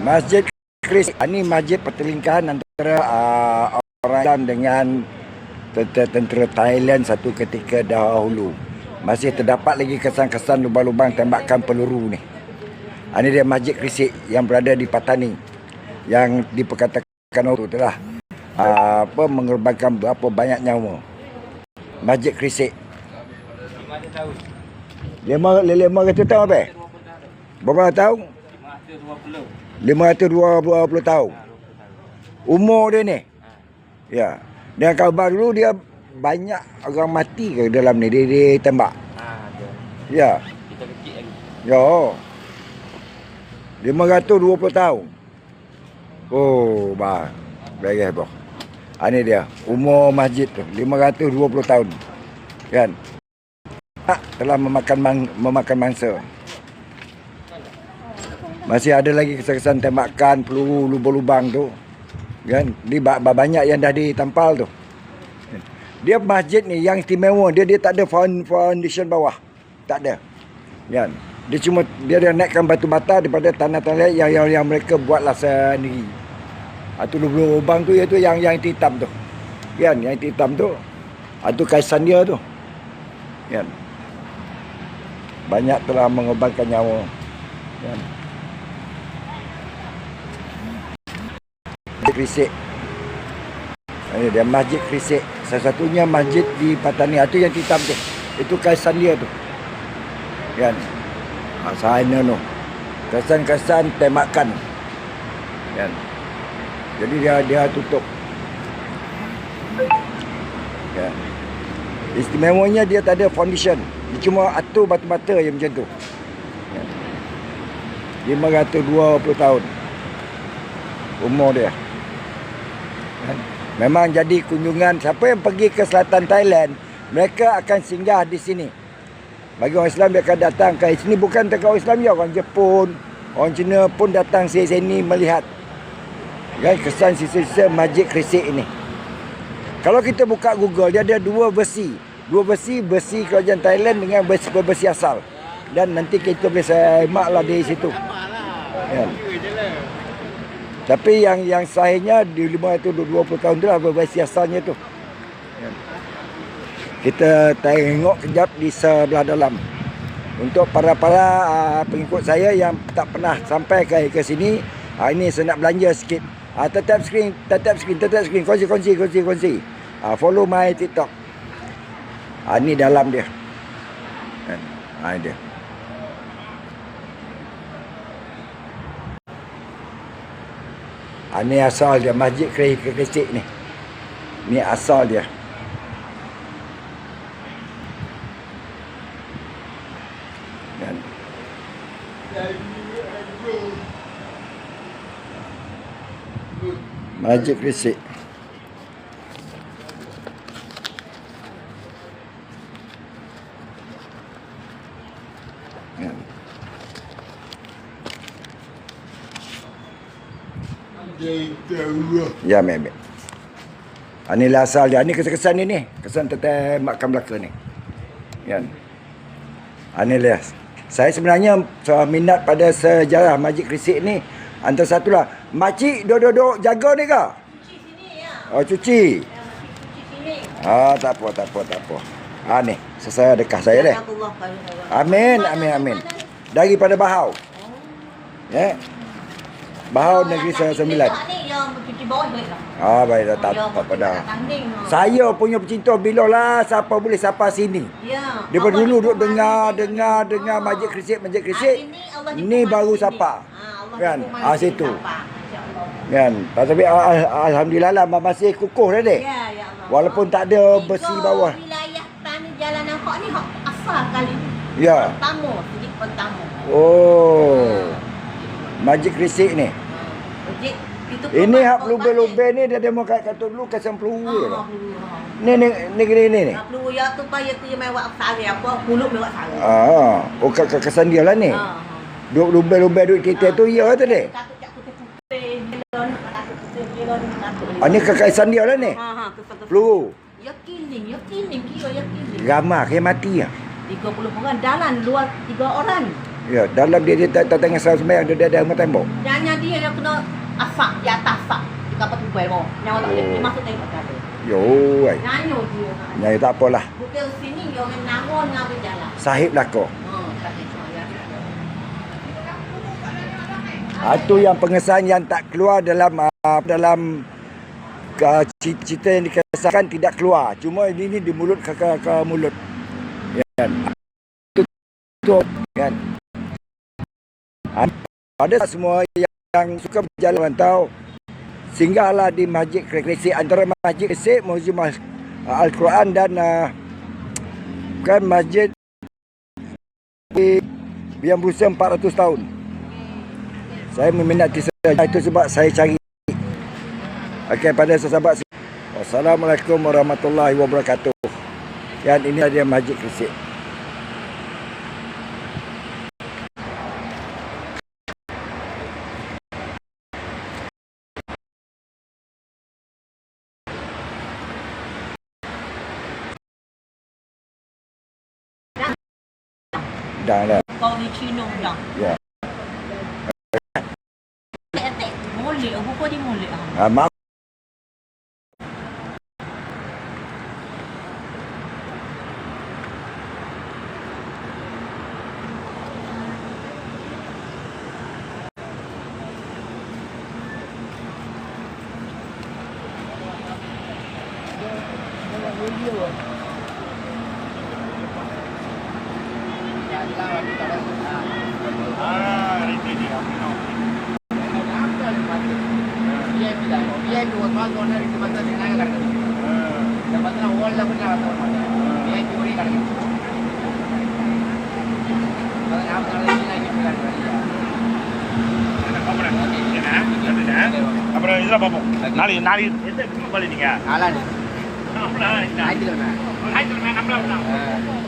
Masjid Kris. Ini masjid pertelingkahan antara orang Islam dengan tentera Thailand satu ketika dahulu. Masih terdapat lagi kesan-kesan lubang-lubang tembakan peluru ni. Ini dia Masjid Krisik yang berada di Patani, yang diperkatakan orang tu telah mengorbankan berapa banyak nyawa. Masjid Krisik. 500 tahun apa? Berapa tahun? 520 tahun. Umur dia ni. Ya. Dan khabar dulu dia banyak orang mati ke dalam ni, dia tembak. Ya. Kita kecil lagi. Ya. 520 tahun. Oh, bah. Beres boh. Ini dia umur masjid tu 520 tahun. Kan? Telah memakan mangsa. Masih ada lagi kesan-kesan tembakan peluru lubang-lubang tu. Kan? Banyak yang dah ditampal tu. Dia masjid ni yang istimewa, dia tak ada foundation bawah. Tak ada. Kan? Dia dah naikkan batu bata daripada tanah-tanah yang mereka buatlah sendiri. Itu lubang tu iaitu yang hitam tu. Kan? Yang hitam tu. Itu kaisan dia tu. Kan? Banyak telah mengorbankan nyawa. Kan? Masjid Krisik. Ini dia Masjid Krisik. Salah satunya masjid di Patani. Itu yang hitam tu. Itu kaisan dia tu. Kan? Sana tu. Kesan-kesan tembakan. Kan? Jadi dia tutup. Kan? Istimewanya dia tak ada foundation. Dia cuma atur batu-bata yang macam tu. Kan? 520 tahun. Umur dia. Kan? Memang jadi kunjungan. Siapa yang pergi ke selatan Thailand, mereka akan singgah di sini. Bagi orang Islam, dia akan datang ke sini. Bukan tak orang Islam, ya, orang Jepun, orang Cina pun datang sini melihat. Kan? Kesan sisa-sisa Masjid Krisik ini. Kalau kita buka Google, dia ada dua versi. Versi kerajaan Thailand dengan versi asal. Dan nanti kita boleh semaklah di situ. Kan? Tapi yang sahihnya di 520 tahun tu lah versi asalnya tu. Kita tengok kejap di sebelah dalam. Untuk para pengikut saya yang tak pernah sampai ke sini, ini saya nak belanja sikit. Tetap screen. Kongsi. Follow my TikTok. Ini dalam dia. Ini dia. Ini asal dia Masjid Krisik ni. Ni asal dia. Dan Masjid Krisik. Ya, memang. Inilah asal dia. Ini kesan-kesan ni. Kesan tembakan belaka ni. Kan? Inilah. Saya sebenarnya minat pada sejarah Masjid Krisik ni. Antara satulah. Makcik duduk jaga ni ke? Cuci sini ya. Oh, cuci. Ya, cuci sini. Tak apa. Ni. Saya dekat saya deh. Amin. Daripada Bahau. Ya. Bahau Negeri Sembilan. Ni yang cuci bawah boleh tak? Baiklah, tak apa dah. Saya punya pecinta bilalah siapa boleh sapa sini. Ya. Daripada dulu duduk dengar Masjid Krisik. Ni baru sapa. Kan? Situ. Kan? Tapi alhamdulillah lah masih kukuh dah dek. Ya Allah. Walaupun tak ada besi bawah. Wilayah Tani Jalan Nampak ni hak asal kali ni. Ya. Pertama. Oh. Masjid Krisik ni. Ini hak lubang-lubang ni dia demo kat dulu kesan peluru lah. Ni negeri ni. Peluru ya tu payah tu mewah sari apa puluh mewah sari. Kesan dia lah ni. Duk lubang-lubang duk kita tu ya tu dek. Ini kekaisan dia lah ni. Peluru. Ya killing kira ya killing. Ramah ke mati ya. 30 orang dalam luar 3 orang. Ya, dalam dia tak tengah salah sembahyang dia rumah tembok. Nyanyi dia yang kena asap di atas asap di kapal tupai mo. Nyawa tak boleh. Dia masuk tengok tak ada. Yo, ai. Nyanyi dia. Nyai tak apalah. Bukan sini dia orang nangon ngau berjalan. Sahib lako. Tak ada ya. Itu yang pengesahan yang tak keluar dalam cita yang dikesahkan tidak keluar. Cuma ini di mulut ke mulut. Ya kan? Itu kan. Ada semua yang suka berjalan rantau, singgahlah di Masjid Kresik, antara Masjid Kresik, Museum Al-Quran dan bukan masjid yang berusia 400 tahun. Saya meminati saja, itu sebab saya cari. Okey, pada sahabat, Assalamualaikum warahmatullahi wabarakatuh. Yang ini adalah Masjid Kresik. Dah. Kau di Cina dah. Ya. Tak. Molek, apa dia molek Maaf. அப்புறம் இதெல்லாம் பார்ப்போம் நாளைக்கு எந்த போல நீங்க நாளாண்டு ஞாயிற்றுக்கிழமை நம்மள